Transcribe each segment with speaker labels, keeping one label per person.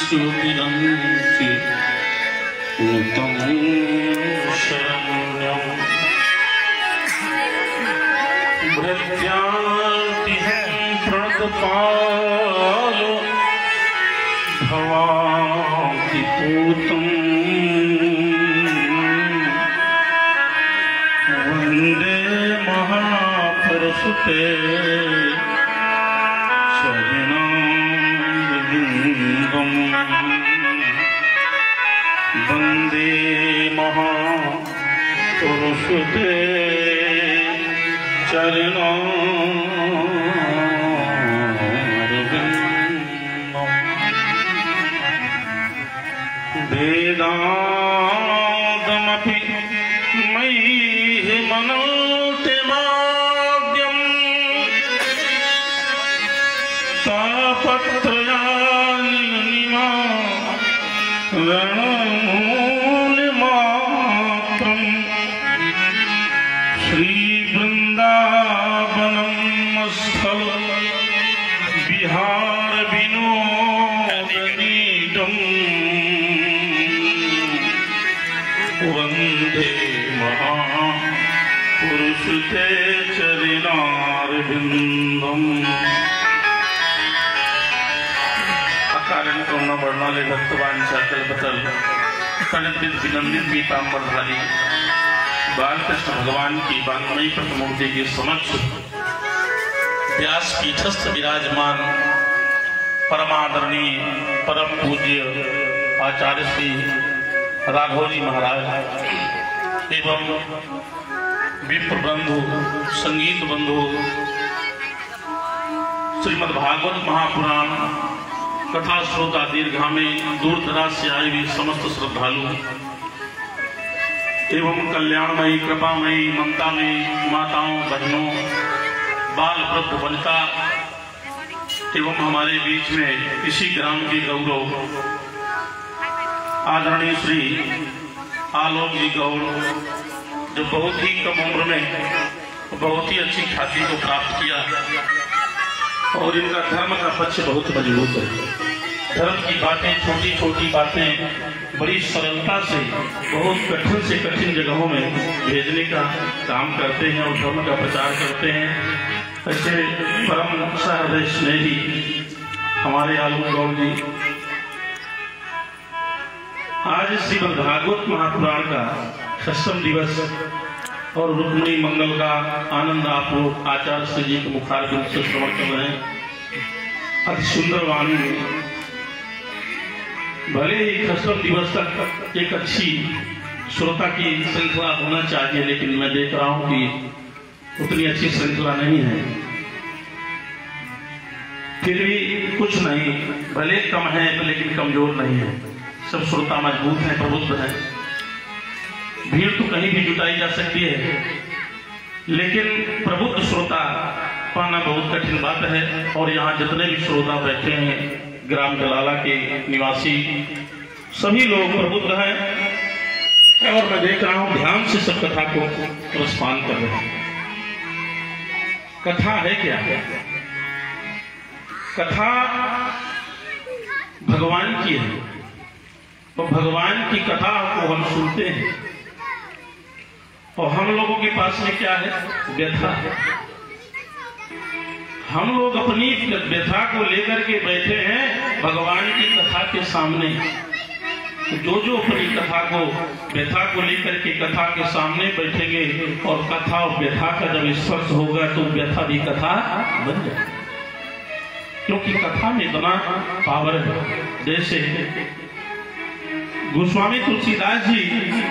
Speaker 1: सुविरन्ति नुतं शरण्यं भृत्यार्तिहं प्रणतपाल भवाति पूतं वन्दे महापुरुषते वन्दे महापुरुषते चरणारविन्दम् वेदान्तमपि मयि मनोति भाग्यम् तापत्रयानि रणमूलमात्रम् श्रीवृन्दावनं स्थल विहार विनोदनीडम् वन्दे महापुरुषते चरणारविन्दम्। अकारण करुणा वर्णाले भक्तवान सकल बतल कनकदित विनंदित पीताम्बरधारी बालकृष्ण भगवान की वाङ्मयी प्रतिमूर्ति के समक्ष व्यासपीठस्थ विराजमान परमादरणीय परम पूज्य आचार्य श्री राघव जी महाराज एवं विप्र बंधु संगीत बंधु श्रीमद्भागवत महापुराण कथा श्रोता दीर्घा में दूर दराज से आए हुए समस्त श्रद्धालु एवं कल्याणमयी कृपामयी ममतामयी माताओं बहनों बाल वृद्ध वनिता एवं हमारे बीच में इसी ग्राम के गौरव आदरणीय श्री आलोक जी गौड़ जो बहुत ही कम उम्र में बहुत ही अच्छी ख्याति को प्राप्त किया और इनका धर्म का पक्ष बहुत मजबूत है। धर्म की बातें छोटी छोटी बातें बड़ी सरलता से बहुत कठिन से कठिन जगहों में भेजने का काम करते हैं और धर्म का प्रचार करते हैं। ऐसे परम सहृदय स्नेही हमारे आलोक गौड़ जी आज श्रीमद्भागवत महापुराण का 6वां दिवस और रुक्मिणी मंगल का आनंद आप लोग आचार्य श्री जी के मुखारबिंद से श्रवण कर रहे हैं। अति सुंदर वाणी में भले ही 6वां दिवस तक एक अच्छी श्रोता की श्रृंखला होना चाहिए, लेकिन मैं देख रहा हूं कि उतनी अच्छी श्रृंखला नहीं है। फिर भी कुछ नहीं, भले कम है लेकिन कमजोर नहीं है। सब श्रोता मजबूत है, प्रबुद्ध है। भीड़ तो कहीं भी जुटाई जा सकती है, लेकिन प्रबुद्ध श्रोता पाना बहुत कठिन बात है। और यहाँ जितने भी श्रोता बैठे हैं ग्राम जलाला के निवासी सभी लोग प्रबुद्ध हैं और मैं देख रहा हूं ध्यान से सब कथा को रसपान कर रहे हैं। कथा है क्या? कथा भगवान की है तो भगवान की कथा को हम सुनते हैं और हम लोगों के पास में क्या है? व्यथा है। हम लोग अपनी व्यथा को लेकर के बैठे हैं भगवान की कथा के सामने। जो अपनी कथा को व्यथा को लेकर के कथा के सामने बैठेंगे और कथा और व्यथा का जब स्पर्श होगा तो व्यथा भी कथा बन जाएगी, क्योंकि कथा में इतना पावर है। जैसे गोस्वामी तुलसीदास जी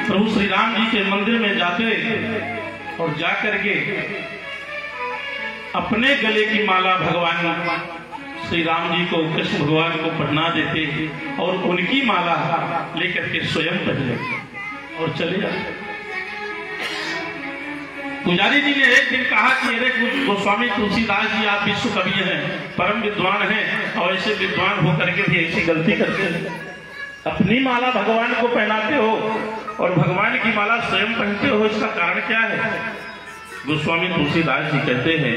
Speaker 1: प्रभु श्री राम जी के मंदिर में जाते और जाकर के अपने गले की माला भगवान श्री राम जी को कृष्ण भगवान को पहना देते और उनकी माला लेकर के स्वयं पहन लेते और चले जाते। पुजारी जी ने एक दिन कहा कि अरे गोस्वामी तुलसीदास जी आप विश्व कवि हैं, परम विद्वान हैं और ऐसे विद्वान होकर के भी ऐसी गलती करते हैं। अपनी माला भगवान को पहनाते हो और भगवान की माला स्वयं पहनते हो, इसका कारण क्या है? गोस्वामी तुलसीदास जी कहते हैं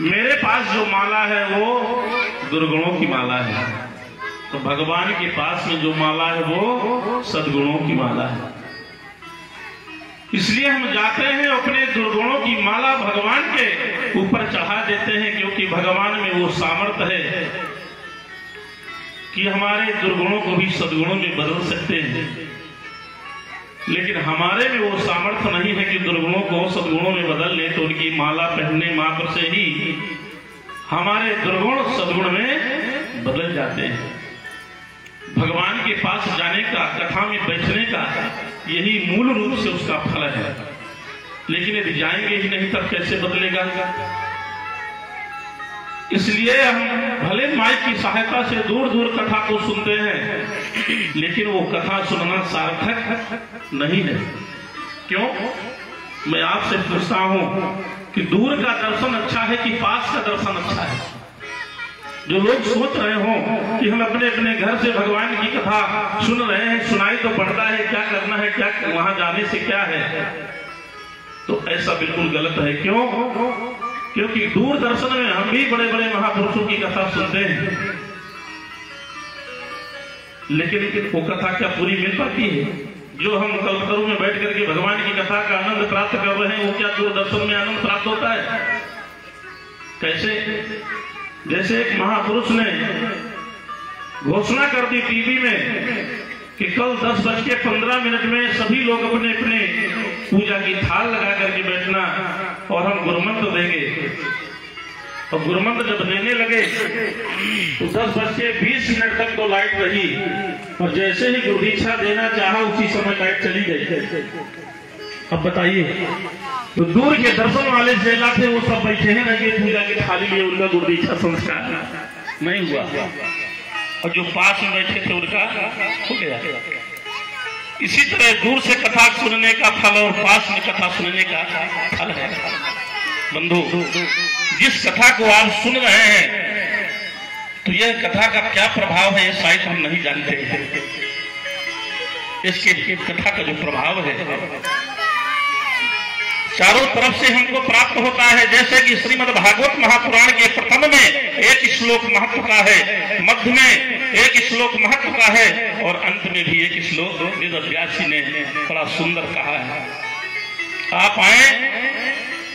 Speaker 1: मेरे पास जो माला है वो दुर्गुणों की माला है तो भगवान के पास में जो माला है वो सद्गुणों की माला है। इसलिए हम जाते हैं अपने दुर्गुणों की माला भगवान के ऊपर चढ़ा देते हैं, क्योंकि भगवान में वो सामर्थ्य है कि हमारे दुर्गुणों को भी सद्गुणों में बदल सकते हैं। लेकिन हमारे में वो सामर्थ्य नहीं है कि दुर्गुणों को सद्गुणों में बदल ले। तो उनकी माला पहनने मात्र से ही हमारे दुर्गुण सद्गुण में बदल जाते हैं। भगवान के पास जाने का, कथा में बैठने का यही मूल रूप से उसका फल है। लेकिन यदि जाएंगे ही नहीं तब कैसे बदलेगा? इसलिए हम भले माई की सहायता से दूर दूर कथा को सुनते हैं, लेकिन वो कथा सुनना सार्थक नहीं है। क्यों? मैं आपसे पूछता हूं कि दूर का दर्शन अच्छा है कि पास का दर्शन अच्छा है? जो लोग सोच रहे हो कि हम अपने अपने घर से भगवान की कथा सुन रहे हैं, सुनाई तो पड़ता है, क्या करना है, क्या वहां जाने से क्या है, तो ऐसा बिल्कुल गलत है। क्यों? क्योंकि दूरदर्शन में हम भी बड़े बड़े महापुरुषों की कथा सुनते हैं, लेकिन वो कथा क्या पूरी मिल पाती है? जो हम कल्पतरु में बैठ करके भगवान की कथा का आनंद प्राप्त कर रहे हैं, वो क्या दूरदर्शन में आनंद प्राप्त होता है? कैसे? जैसे एक महापुरुष ने घोषणा कर दी टीवी में कि कल 10:15 में सभी लोग अपने अपने पूजा की थाल लगा करके बैठना और हम गुरुमंत्र देंगे। और गुरुमंत्र जब देने लगे तो 10:20 तक तो लाइट रही, और जैसे ही गुरु दीक्षा देना चाहा उसी समय लाइट चली गई। अब बताइए, तो दूर के दर्शन वाले चेला थे, वो सब बैठे हैं ना, ये पूजा की थाली लिए, उनका गुरु दीक्षा संस्कार नहीं हुआ, और जो पास में बैठे थे उनका हो गया। इसी तरह दूर से कथा सुनने का फल और पास में कथा सुनने का फल है। बंधु, जिस कथा को आप सुन रहे हैं, तो यह कथा का क्या प्रभाव है ये शायद हम नहीं जानते हैं। इसके कथा का जो प्रभाव है चारों तरफ से हमको प्राप्त होता है। जैसे कि श्रीमद् भागवत महापुराण के प्रथम में एक श्लोक महत्व का है, मध्य में एक श्लोक महत्व का है, और अंत में भी एक श्लोक वेद व्यास जी ने बड़ा सुंदर कहा है। आप आए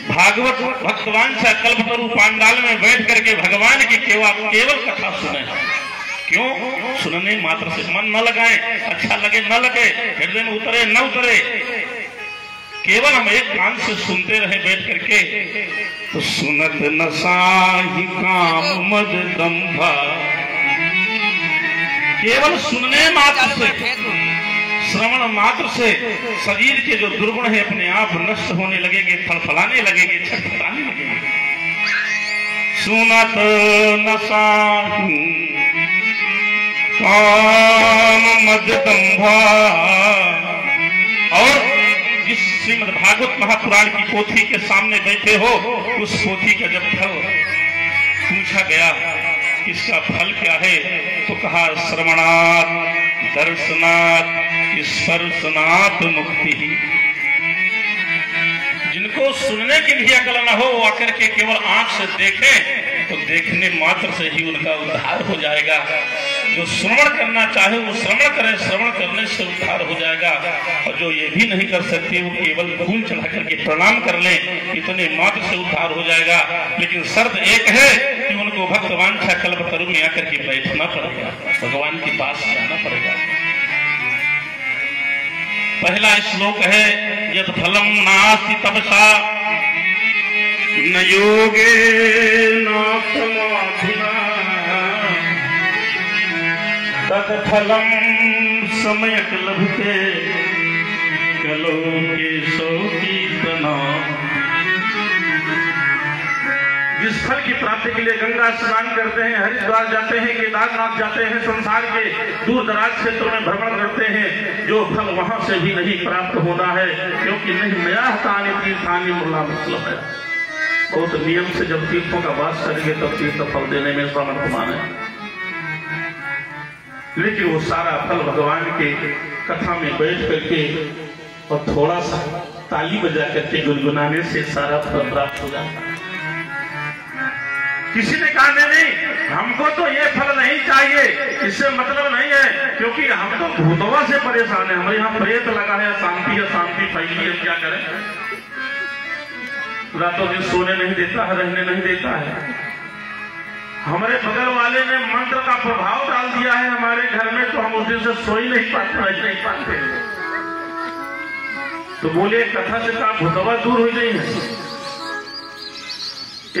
Speaker 1: भागवत भक्तवान से कल्पतरु पांडाल में बैठ करके भगवान की केवल कथा सुने। क्यों? सुनने मात्र से मन न लगाए, अच्छा लगे न लगे, हृदय में उतरे न उतरे, केवल हम एक कान से सुनते रहे बैठ करके, तो सुनत न साहि काम मद दंभा। केवल सुनने मात्र से, श्रवण मात्र से शरीर के जो दुर्गुण है अपने आप नष्ट होने लगेंगे, फलफलाने लगेंगे, छटपटाने लगेंगे। सुनत न साहि काम मद दंभा। और जिस श्रीमद् भागवत महापुराण की पोथी के सामने बैठे हो, उस पोथी का जब फल पूछा गया इसका फल क्या है, तो कहा श्रवणात् दर्शनात् स्पर्शनात् मुक्ति। जिनको सुनने की भी अकल न हो, वो आकर के केवल आंख से देखें तो देखने मात्र से ही उनका उद्धार हो जाएगा। जो श्रवण करना चाहे वो श्रवण करे, श्रवण करने से उद्धार हो जाएगा। और जो ये भी नहीं कर सकते वो केवल फूल चढ़ा करके प्रणाम कर ले, इतने मात्र से उद्धार हो जाएगा। लेकिन शर्त एक है कि उनको भक्तवांछा कल्पतरु में आकर के बैठना पड़ेगा, भगवान के पास जाना पड़ेगा। पहला श्लोक है यद फलम नास्ति तपसा न योगे न समाधिना तद फलम समयक लभते कलो के सो कीर्तना। जिस फल की प्राप्ति के लिए गंगा स्नान करते हैं, हरिद्वार जाते हैं, केदारनाथ जाते हैं, संसार के दूर दराज क्षेत्रों में भ्रमण करते हैं, जो फल वहां से भी नहीं प्राप्त होना है, क्योंकि नहीं नया स्थानी तीर्थानी मुल्ला मतलब है। बहुत नियम से जब तीर्थों का वास करेंगे तब तीर्थ फल देने में समर्थमान है। लेकिन वो सारा फल भगवान के कथा में बैठ करके और थोड़ा सा ताली बजा करके गुनगुनाने से सारा फल प्राप्त हो जाता है। किसी ने कहा नहीं हमको तो ये फल नहीं चाहिए, इससे मतलब नहीं है, क्योंकि हम तो भूतवा से परेशान है। हमारे यहाँ प्रेत लगा है, अशांति फैली है, क्या करें? रातों दिन सोने नहीं देता है, रहने नहीं देता है। हमारे बगल वाले ने मंत्र का प्रभाव डाल दिया है हमारे घर में, तो हम उस दिन से सो ही नहीं पाते, रह नहीं पाते। तो बोले कथा से कहा भूतवा दूर हो गई है।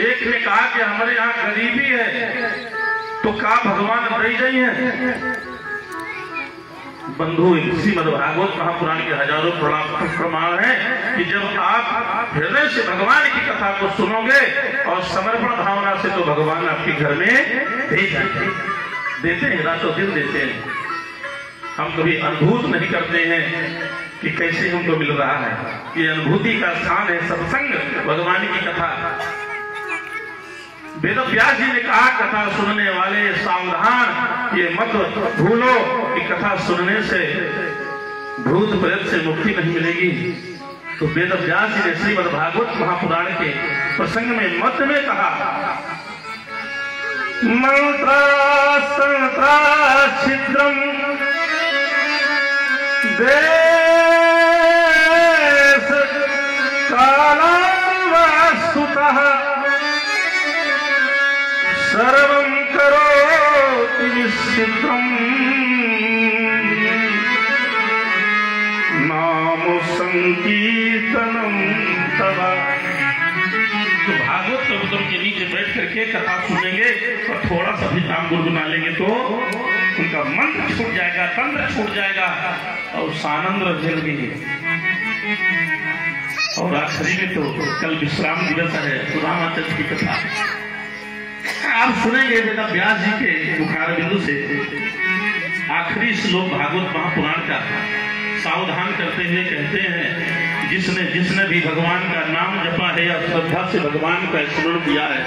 Speaker 1: एक ने कहा कि हमारे यहाँ गरीबी है, तो कहा भगवान दे गई है। बंधु, श्रीमद्भागवत महापुराण के हजारों प्रमाण है कि जब आप हृदय से भगवान की कथा को सुनोगे और समर्पण भावना से, तो भगवान आपके घर में दे जाते, देते हैं, रातों दिन देते हैं। हम कभी अनुभूत नहीं करते हैं कि कैसे हमको मिल रहा है। ये अनुभूति का स्थान है सत्संग, भगवान की कथा। वेद व्यास जी ने कहा कथा सुनने वाले सावधान, ये मत भूलो कि कथा सुनने से भूत प्रेत से मुक्ति नहीं मिलेगी। तो वेद व्यास जी ने श्रीमद्भागवत महापुराण के प्रसंग में मत में कहा, मंत्रा छिद्रम देश कालास्तुतः सर्वं करोति निश्चित्रं नाम संकीर्तनम तव। तो भागवत प्रभुत्व के नीचे बैठ करके कथा सुनेंगे और थोड़ा सा भी नाम गुनगुना लेंगे तो उनका मंत्र छूट जाएगा, तंत्र छूट जाएगा और सानंद रहेंगे। और आखिरी में तो कल विश्राम दिवस है, तो रामाचंद्र की कथा आप सुनेंगे बेटा व्यास जी के मुखार बिंदु से आखिरी श्लोक भागवत महापुराण का सावधान करते हुए कहते हैं, जिसने भी भगवान का नाम जपा है या श्रद्धा से भगवान का स्मरण किया है,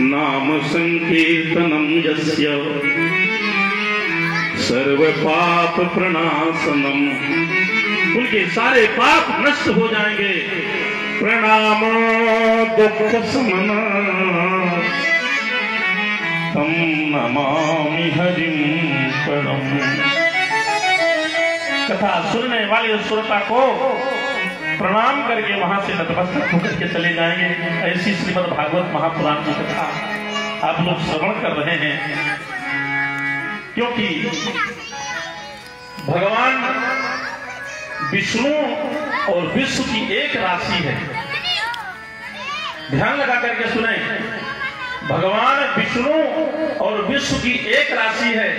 Speaker 1: नाम संकीर्तनम यस्य सर्व पाप प्रणाशनम, उनके सारे पाप नष्ट हो जाएंगे। प्रणाम दुख समना तम नमामि हरिं परम। कथा सुनने वाले श्रोता को प्रणाम करके वहां से नतमस्तक होकर के चले जाएंगे। ऐसी श्रीमद् भागवत महापुराण की कथा आप लोग श्रवण कर रहे हैं, क्योंकि भगवान विष्णु और विश्व की एक राशि है। ध्यान लगा करके सुने, भगवान विष्णु और विश्व की एक राशि है।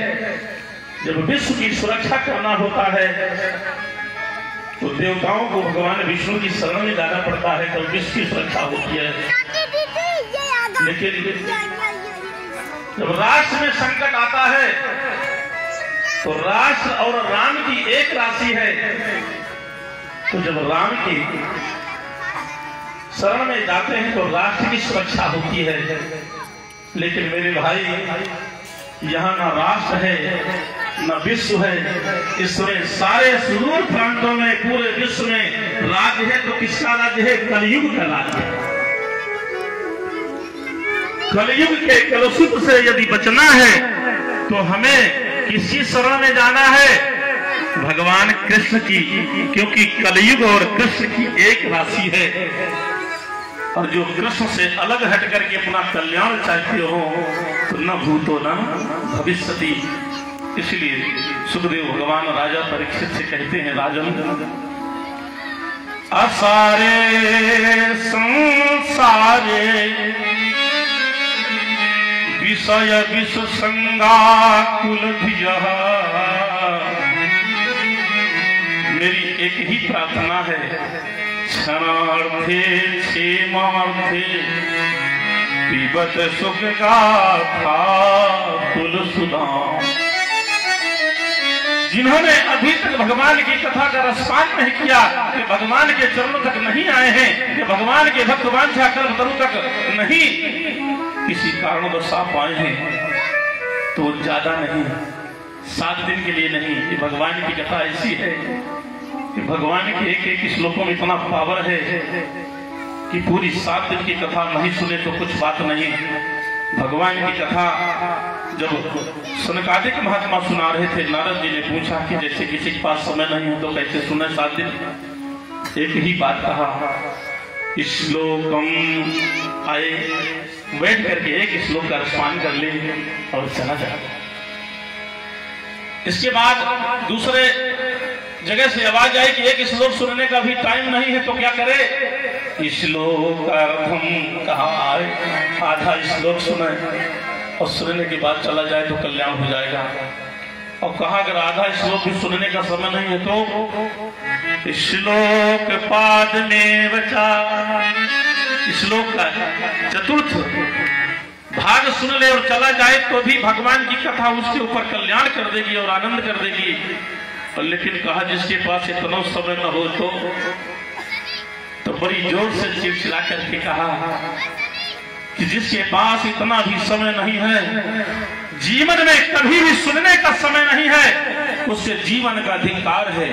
Speaker 1: जब विश्व की सुरक्षा करना होता है तो देवताओं को भगवान विष्णु की शरण में जाना पड़ता है, तो विश्व की सुरक्षा होती है। लेकिन जब राष्ट्र में संकट आता है तो राष्ट्र और राम की एक राशि है। तो जब राम की शरण में जाते हैं तो राष्ट्र की सुरक्षा होती है। लेकिन मेरे भाई, यहाँ ना राष्ट्र है न विश्व है। इसमें सारे सुदूर प्रांतों में, पूरे विश्व में राज्य है तो किसका राज्य है? कलयुग का राज्य है। कलयुग के कलुषित से यदि बचना है तो हमें किसी शरण में जाना है? भगवान कृष्ण की, क्योंकि कलयुग और कृष्ण की एक राशि है। और जो कृष्ण से अलग हट करके अपना कल्याण चाहते हो तो न भूतो न भविष्यति। इसलिए सुखदेव भगवान राजा परीक्षित से कहते हैं, राजन असारे संसारे विषय विश्व संगाकुल धिया। मेरी एक ही प्रार्थना है, क्षणार्थे क्षेमार्थे पिबत सुख गाथा तुलसीदास। जिन्होंने अभी तक भगवान की कथा का रसपान नहीं किया, कि भगवान के चरणों तक नहीं आए हैं, कि भगवान के भक्त वांछा कल्पतरु तक नहीं किसी कारणवश आप आए हैं, तो ज्यादा नहीं, 7 दिन के लिए नहीं। कि भगवान की कथा ऐसी है कि भगवान के एक एक श्लोकों में इतना पावर है कि पूरी 7 दिन की कथा नहीं सुने तो कुछ बात नहीं। भगवान की कथा जब सनकादिक महात्मा सुना रहे थे, नारद जी ने पूछा कि जैसे किसी के पास समय नहीं है तो कैसे सुने 7 दिन। एक ही बात कहा, श्लोकम आए, बैठ करके एक श्लोक का स्मरण कर ले और चला जाए। इसके बाद दूसरे जगह से आवाज आई कि एक श्लोक सुनने का भी टाइम नहीं है तो क्या करे, श्लोक अर्थम कहा, आधा श्लोक सुने और सुनने के बाद चला जाए तो कल्याण हो जाएगा। और कहा अगर आधा श्लोक भी सुनने का समय नहीं है तो श्लोक पाद में बचा, श्लोक का चतुर्थ भाग सुन ले और चला जाए तो भी भगवान की कथा उसके ऊपर कल्याण कर देगी और आनंद कर देगी। और लेकिन कहा जिसके पास इतना समय न हो तो बड़ी जोर से चिड़चिड़ा करके कहा कि जिसके पास इतना भी समय नहीं है, जीवन में कभी भी सुनने का समय नहीं है, उसके जीवन का अधिकार है।